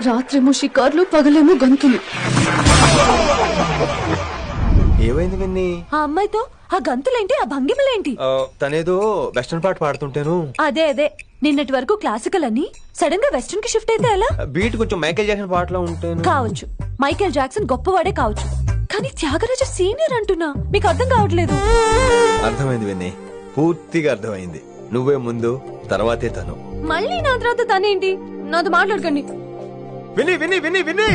రాత్రేమో షికార్లు, పగలేమో గంతులు. ఏమైంది విన్ని? ఆ అమ్మాయితో ఆ గంతులేంటి, ఆ భంగిమలేంటి? తనేదో వెస్టర్న్ పాట పాడుతుంటేను. అదే నిన్నటి వరకు క్లాసికల్ అని సడన్ గా వెస్టర్న్ కి షిఫ్ట్ అయితే ఎలా? బీట్ కొంచెం మైకేల్ జాక్సన్ పాటలో ఉంటాను. కావచ్చు, మైకేల్ జాక్సన్ గొప్పవాడే కావచ్చు, కానీ త్యాగరాజ సీనియర్ అంటున్నా. మీకు అర్థం కావట్లేదు. అర్థమైంది విన్ని, పూర్తిగా అర్థమైంది. నువ్వే ముందు, తర్వాతే తను. మళ్ళీ నా తర్వాత తనేంటి? నాతో మాట్లాడకండి. విని విని విని విని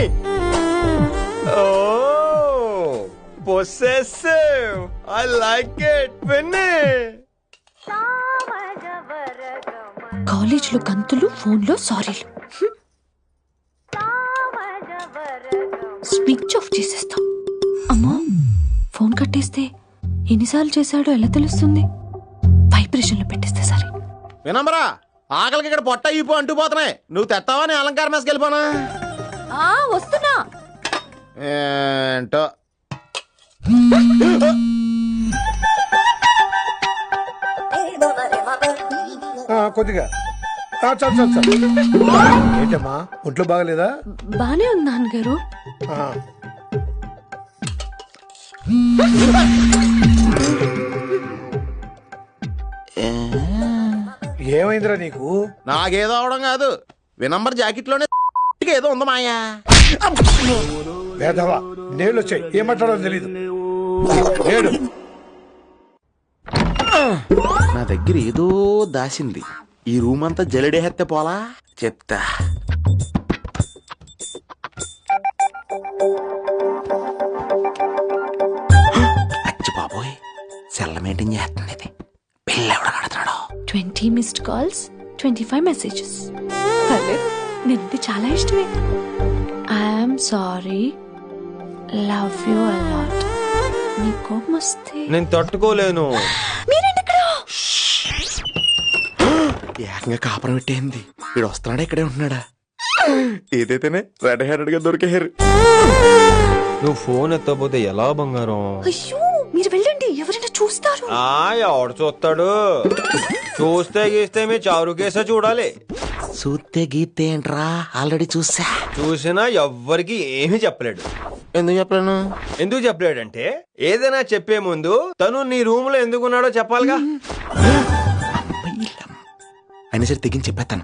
possessive. I like it. విని కాలేజ్ లో గంతులు, ఫోన్ లో సారీలు. స్విచ్ ఆఫ్ చేసేస్తా. అమ్మా, ఫోన్ కట్టేస్తే ఎన్నిసార్లు చేశాడో ఎలా తెలుస్తుంది? వైబ్రేషన్ లో పెట్టేస్తే సరే. వినమ్రా, ఆకలికి ఇక్కడ పొట్ట ఇప్పు అంటుపోతున్నాయి. నువ్వు తెస్తావా నీ అలంకారం వేసుకెళ్ళిపోనా? వస్తున్నా. ఏంటో కొద్దిగా చాలు. ఏంటమ్మా, ఒంట్లో బాగలేదా? బానే ఉంది నాన్నగారు. ఏమైందిరా నీకు? నాకేదో అవడం కాదు, వినంబర్ జాకెట్ లోనే ఏదో ఉంది మాయా. వేదవా, నేళ్ళు వచ్చాయి, ఏం మాట్లాడాలో తెలీదు. నేడు నా దగ్గర ఏదో దాసింది. ఈ రూమ్ అంతా జలిడేహెత్తే పోలా చెప్తా. అచ్చి బాబోయ్, సెల్ల మెయింటైన్ చేస్తుంది ఇది. పిల్ల ఎవడ కడతాడు? 20 మిస్డ్ కాల్స్, 25 మెసేజెస్. నిన్నది చాలా ఇష్టమే. I'm sorry, love you a lot. నీ కోపం వస్తే నేను తట్టుకోలేను. ఏకంగా కాపురం పెట్టేంది. వీడు వస్తున్నాడా, ఇక్కడే ఉంటున్నాడా? ఏదైతేనే రెడ్ హ్యాండెడ్ గా దొరికేహారు. నువ్వు ఫోన్ ఎత్తపోతే ఎలా బంగారం? అయ్యో, మీరు వెళ్ళండి, ఎవరైనా చూస్తారు. ఎవడు చూస్తాడు? చూస్తే గీస్తే మీ చారు కేసే చూడాలి. చూస్తే గీతే ఏంట్రా, ఆల్రెడీ చూసినా ఎవ్వరికి ఏమీ చెప్పలేడు. ఎందుకు చెప్పలేను? ఎందుకు చెప్పలేడంటే, ఏదైనా చెప్పే ముందు తను నీ రూమ్ లో ఎందుకున్నాడో చెప్పాలిగా. అయినా సరే తెగించి చెప్పేస్తాను.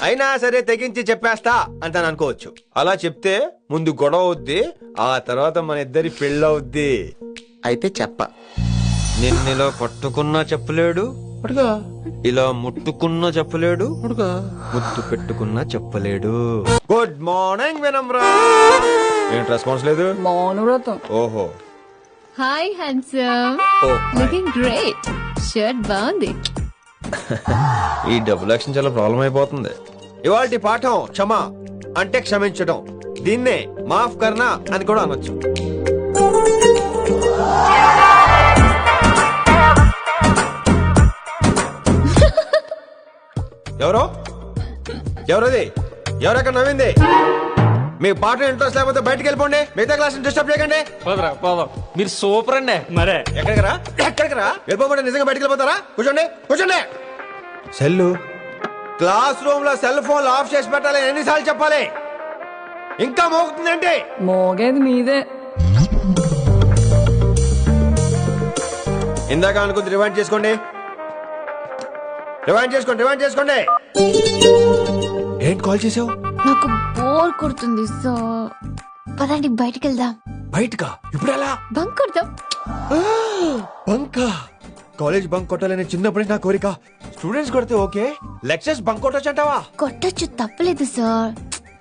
అయినా సరే తెగించి చెప్పేస్తా అంటాను అనుకోవచ్చు. అలా చెప్తే ముందు గొడవ అవుద్ది, ఆ తర్వాత మన ఇద్దరి పెళ్ళవుద్ది. అయితే చెప్ప. నిన్నిలా పట్టుకున్నా చెప్పలేడు, ఇలా ముట్టుకున్నా చెప్పలేడు, ముద్దు పెట్టుకున్నా చెప్పలేడు. Good morning Vinamra. ఏంటి రెస్పాన్స్ లేదు? మౌనవ్రతం. ఓహో. Hi handsome, looking great. Shirt బాగుంది. ఈ డబుల్ యాక్షన్ చాలా ప్రాబ్లం అయిపోతుంది. ఇవాల్టి పాఠం క్షమా అంటే క్షమించడం. దీన్నే మాఫ్ కర్నా అని కూడా అనొచ్చు. ఎవరది? ఎవరెక్కడ నవ్వింది? మీ పాట ఇంట్రెస్ట్ లేకపోతే బయటకు వెళ్ళిపోండి. మిగతా క్లాస్ డిస్టర్బ్ చేయకండి. మీరు సూపర్ అండి. మరే ఎక్కడికి రా వెళ్ళిపోకుండా నిజంగా బయటకు వెళ్ళిపోతారా? కూర్చోండి. సెల్లు క్లాస్ రూమ్ లో సెల్ ఫోన్ ఆఫ్ చేసి పెట్టాలి. ఎన్నిసార్లు చెప్పాలి? ఇంకా మోగుతుందంటే మోగేది మీదే. ఇందాక అనుకుంది రివైండ్ చేసుకోండి. ఏంటి కాల్ చేసావు? నాకు బోర్ కొడుతుంది, సో పదండి బయటికి వెళ్దాం. బయటకా? ఇప్పుడు ఎలా? బంక్ కొడదాం. బంకా? కాలేజ్ బంక్ కొట్టాలని చిన్నప్పటి నా కోరిక. స్టూడెంట్స్ కొడితే ఓకే, లెక్చర్స్ బంక్ కొట్టొచ్చు అంటావా? కొట్టొచ్చు, తప్పలేదు సార్.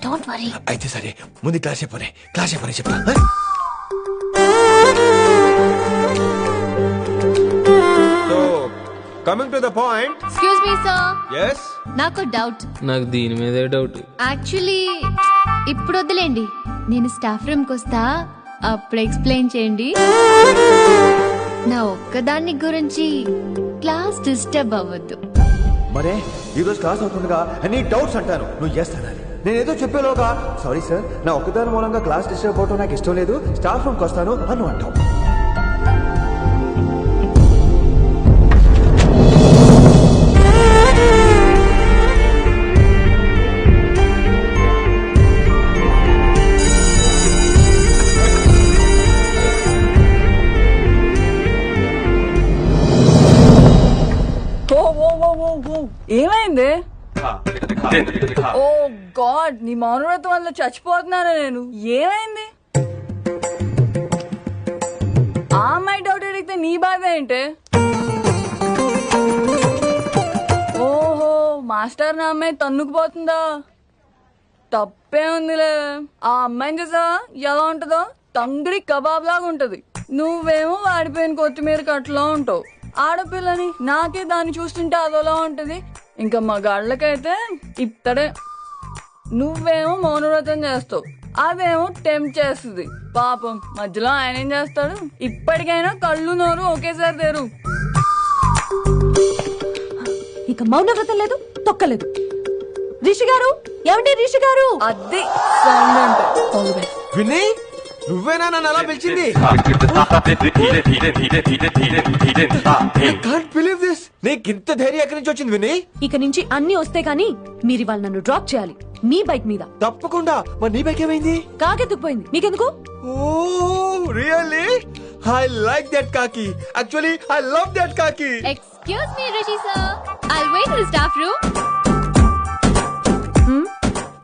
Don't worry. అయితే సరే, ముందు క్లాస్ చెప్పనే చెప్తా. So coming to the point. Excuse me sir. yes నాకు డౌట్. నాకు దీని మీదే డౌట్. యాక్చువల్లీ ఇప్పుడు వద్దులేండి, నేను స్టాఫ్ రూమ్ కి వస్తా, అప్పుడు ఎక్స్ప్లెయిన్ చేయండి. నా ఒక్కదాన్ని గురించి క్లాస్ డిస్టర్బ్ అవ్వద్దు. మరే ఈ రోజు క్లాస్ అవుతుండగా అన్ని డౌట్స్ అంటాను, నువ్వు చేస్తానని. నేనేదో చెప్పేలోగా సారీ సార్, నా ఒక్కదాని మూలంగా క్లాస్ డిస్టర్బ్ అవటం నాకు ఇష్టం లేదు, స్టాఫ్ రూమ్కి వస్తాను అని అంటావు. ఓ గాడ్, నీ మౌనవ్రతం వల్ల చచ్చిపోతున్నాను నేను. ఏమైంది? ఆ అమ్మాయి డౌట్ అడిగితే నీ బాధ ఏంటి? ఓహో, మాస్టర్ నా అమ్మాయి తన్నుకుపోతుందా? తప్పే ఉందిలే. ఆ అమ్మాయిని చూసావా ఎలా ఉంటుందో? తండ్రి కబాబ్ లాగా ఉంటది. నువ్వేమో వాడిపోయిన కొత్తిమీర కట్టలో ఉంటావు. ఆడపిల్లని నాకే దాన్ని చూస్తుంటే అదోలా ఉంటది. ఇంకా మగాళ్ళకైతే ఇత్తడే. నువ్వేమో మౌనవ్రతం చేస్తావు, అదేమో టెంప్ట్ చేస్తుంది. పాపం మధ్యలో ఆయన ఏం చేస్తాడు? ఇప్పటికైనా కళ్ళు నోరు ఒకేసారి తెరు. ఇక మౌనవ్రతం లేదు, తొక్కలేదు. రిషి గారు, ఏమండి రిషి గారు? అది సౌండ్ అంటే. విన్నీ, నువ్వేనా నన్ను అలా పిలిచింది? Can't believe this. నీకింత ధైర్యం ఎక్కడి నుంచి వచ్చింది విన్నీ? ఇక నుంచి అన్ని వస్తే గానీ మీరు ఇవాళ నన్ను డ్రాప్ చేయాలి మీ బైక్ మీద. తప్పకుండా. మరి నీ బైక్ ఏమైంది? కాకెత్తుకుపోయింది. మీకెందుకు? Oh really? I like that కాకి. యాక్చువల్లీ ఐ లవ్ దట్ కాకి. Excuse me Rishi sir, I'll wait in the staff room.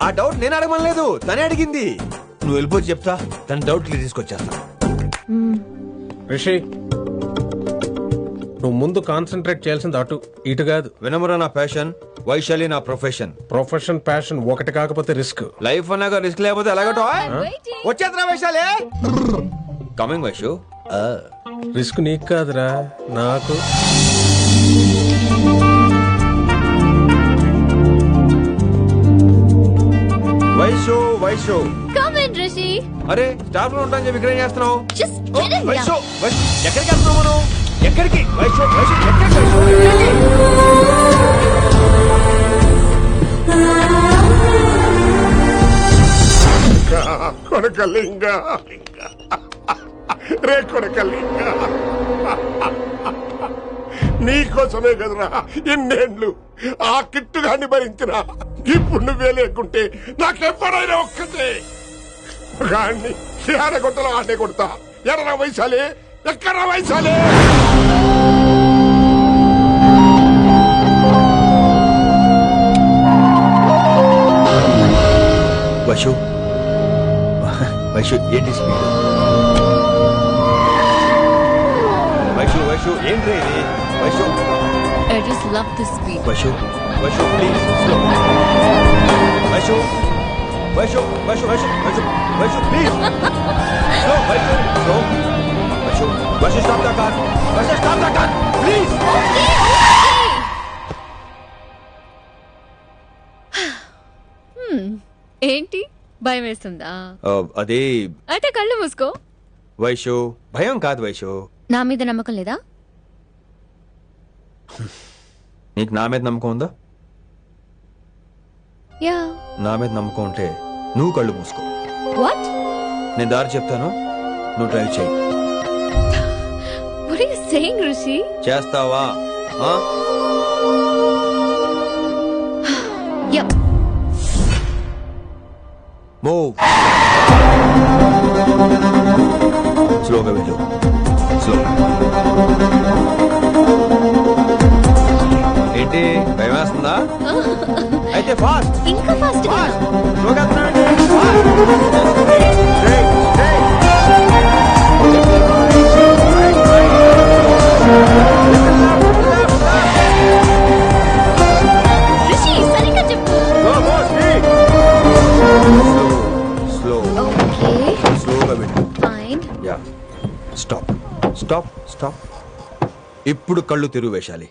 ఆ డౌట్ నేను అడగమనలేదు, తనే అడిగింది. నువ్వు వెళ్ళిపోయి చెప్తా, తన డౌట్ క్లియర్ తీసుకొచ్చేస్తా. రిషి, నువ్వు ముందు కాన్సన్ట్రేట్ చేయాల్సింది అటు ఇటు కాదు. వినమ్ర నా ప్యాషన్, వైశాలి నా ప్రొఫెషన్. ప్రొఫెషన్ ప్యాషన్ ఒకటి కాకపోతే రిస్క్. లైఫ్ అన్నాక రిస్క్ లేకపోతే ఎలాగటో? waiting. వచ్చేద్రా వైశాలి. కమింగ్ వైషు. రిస్క్ నీకు కాదురా, నాకు. వైషు వైషు. Come in Rishi. అరే స్టాఫ్ లో ఉంటాను చెప్పి ఇక్కడ ఏం చేస్తున్నావు? Just get in. Vaishu Vaishu, ఎక్కడికి వెళ్తున్నావు మనం? ఎక్కడికి? వైషు వైషు, ఎక్కడికి వైషు? కొడకలింగ రే కొడకలింగ, నీకోసమే కదరా ఇన్నేళ్లు ఆ కిట్టుగాన్ని భరించినా. ఇప్పుడు నువ్వే లేకుంటే నాకెప్పుడైనా ఒక్కటే గాన్ని ఆడగొట్టలో ఆడే కొడతా. ఎడరా వైశాలి, ఎక్కడా వైశాలి? వైషు వైషు, ఏంటి స్పీడ్? వైషు వైషు, ఏంటి ఇది? Vaishu I just love this speed. Vaishu Vaishu, please slow. Vaishu Vaishu Vaishu Vaishu Vaishu Vaishu, please slow. Vaishu slow. Vaishu Vaishu, stop the car. Vaishu stop the car please. ఏంటి భయం వేస్తుందా? అదే అయితే కళ్ళు మూసుకో. వైషు, భయం కాదు వైషు. నా మీద నమ్మకం లేదా? నీకు నా మీద నమ్మకం ఉందా? యా. నా మీద నమ్మకం ఉంటే నువ్వు కళ్ళు మూసుకో. వాట్? నేను దారి చెప్తాను, నువ్వు డ్రైవ్ చేయి. What are you saying Rishi? చేస్తావా? యా. మూవ్. స్లోగా వెళ్ళు. స్లో. ఏంటి భయం వేస్తుందా? అయితే ఫాస్ట్. ఇంకా ఫాస్ట్ గా. స్లోగా రిషి సరిగ్గా చెప్పు. స్లో. ఓకే స్లోగా వెళ్ళు. Fine. Yeah. Stop stop stop. ఇప్పుడు కళ్ళు తెరువు వేశాలి.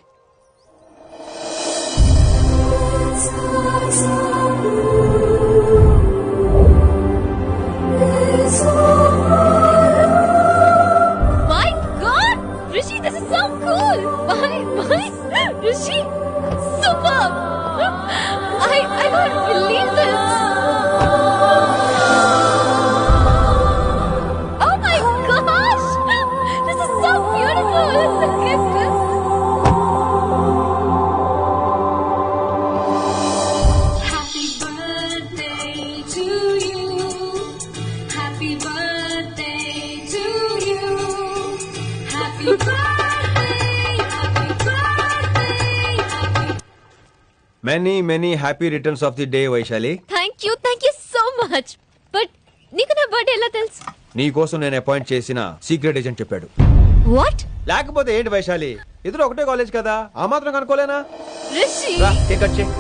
My God, Rishi, this is so cool. My, Rishi, superb. I can't believe this. Oh my gosh, this is so beautiful. Look at this. Many many happy returns of the day Vaishali. Thank you so much. But నీకు నా birthday ఎలా తెలుసు? నీ కోసం నేను appoint చేసిన secret agent చెప్పాడు. What? లేకపోతే ఏంటి వైశాలి, ఇద్దరు ఒకటే కాలేజ్ కదా, ఆ మాత్రం కనుక్కోలేనా? రిషి, రా, కేక్ కట్ చేయి.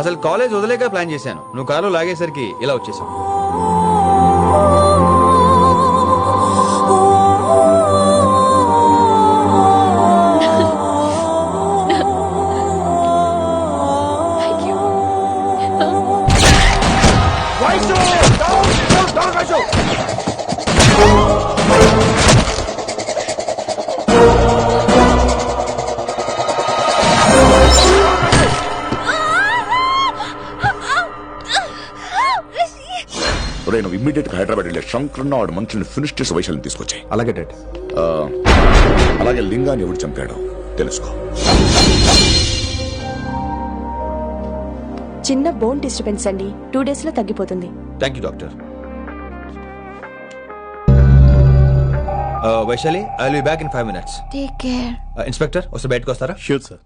అసలు కాలేజ్ వదిలేక ప్లాన్ చేశాను, నువ్వు కారు లాగేసరికి ఇలా వచ్చేసావు. Thank you. నువ్వు ఇమ్మీడియట్ గా హైదరాబాద్ వెళ్ళే శంకరన్న వాడు మనుషుల్ని ఫినిష్ చేసి వైశాలిని తీసుకొచ్చాయి. అలాగే డాడ్. అలాగే లింగాన్ని ఎవడు చంపాడో తెలుసుకో. చిన్న బోన్ డిస్టర్బెన్స్ అండి, 2 days లో తగ్గిపోతుంది. Thank you doctor. Vaishali, I will be back in 5 minutes. Take care. Inspector ఒకసారి బయటకు వస్తారా? Sure sir.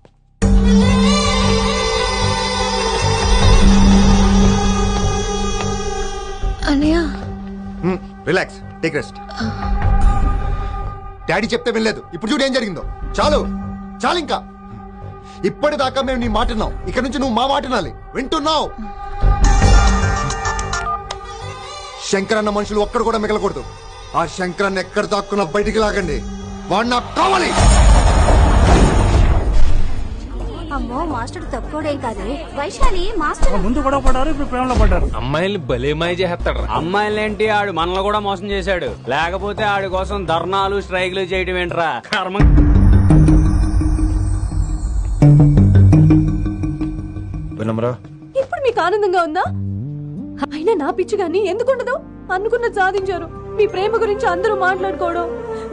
అన్నయ్య, రిలాక్స్, టేక్ రెస్ట్. డాడీ చెప్తే వినలేదు, ఇప్పుడు చూడు ఏం జరిగిందో. చాలు చాలు, ఇంకా ఇప్పటిదాకా మేము నీ మాట విన్నాం, ఇక నుంచి నువ్వు మా మాట వినాలి. వింటున్నావు? శంకరన్న మనుషులు ఒక్కడు కూడా మిగలకూడదు. ఆ శంకరన్న ఎక్కడ దాక్కున్నా బయటికి లాగండి, వాడు నాకు కావాలి. అమ్మో, మాస్టర్ తక్కువడేం కాదే. వైశాలి మాస్టర్ ముందు గొడవ పడ్డారు, ఇప్పుడు ప్రేమలో పడ్డారు. అమ్మాయిల్ని భలే మాయ చేస్తాడు. అమ్మాయిలేంటి, ఆడు మనల్ని కూడా మోసం చేశాడు. లేకపోతే ఆడి కోసం ధర్నాలు స్ట్రైక్లు చేయటం ఏంట్రా కర్మ. వినమ్రా, ఇప్పుడు మీకు ఆనందంగా ఉందా? అయినా నా పిచ్చి గాని ఎందుకుండదు? అనుకున్న సాధించారు. మీ ప్రేమ గురించి అందరూ మాట్లాడుకోవడం,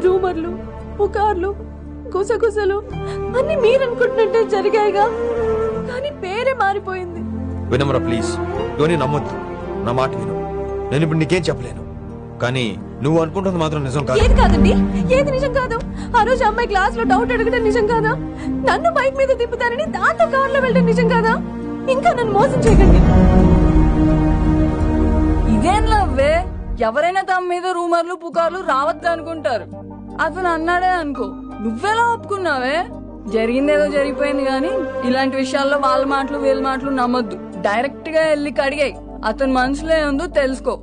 రూమర్లు, పుకార్లు, గుసగుసలు అన్ని మీరనుకుంటున్నట్టే జరిగాయిగా. కానీ పేరే మారిపోయింది. వినమ్రా ప్లీజ్, ఇవన్నీ నమ్మొద్దు. నా మాట విను, నేను ఇప్పుడు నీకేం చెప్పలేను. కానీ నువ్వు అనుకుంటుంది మాత్రం నిజం కాదు. ఏది కాదండి, ఏది నిజం కాదు? ఆ రోజు అమ్మాయి క్లాస్ లో డౌట్ అడగడం నిజం కాదా? నన్ను బైక్ మీద తిప్పుతారని దాంతో కార్ లో వెళ్ళడం నిజం కాదా? ఇంకా నన్ను మోసం చేయకండి. ఇదేం లవ్వే? ఎవరైనా తమ మీద రూమర్లు పుకార్లు రావద్దు అనుకుంటారు. అతను అన్నాడే అనుకో, నువ్వెలా ఒప్పుకున్నావే? జరిగిందేదో జరిగిపోయింది గాని ఇలాంటి విషయాల్లో వాళ్ళ మాటలు వీళ్ళ మాటలు నమ్మొద్దు. డైరెక్ట్ గా వెళ్ళి కడిగాయి. అతని మనసులో ఏందో తెలుసుకో.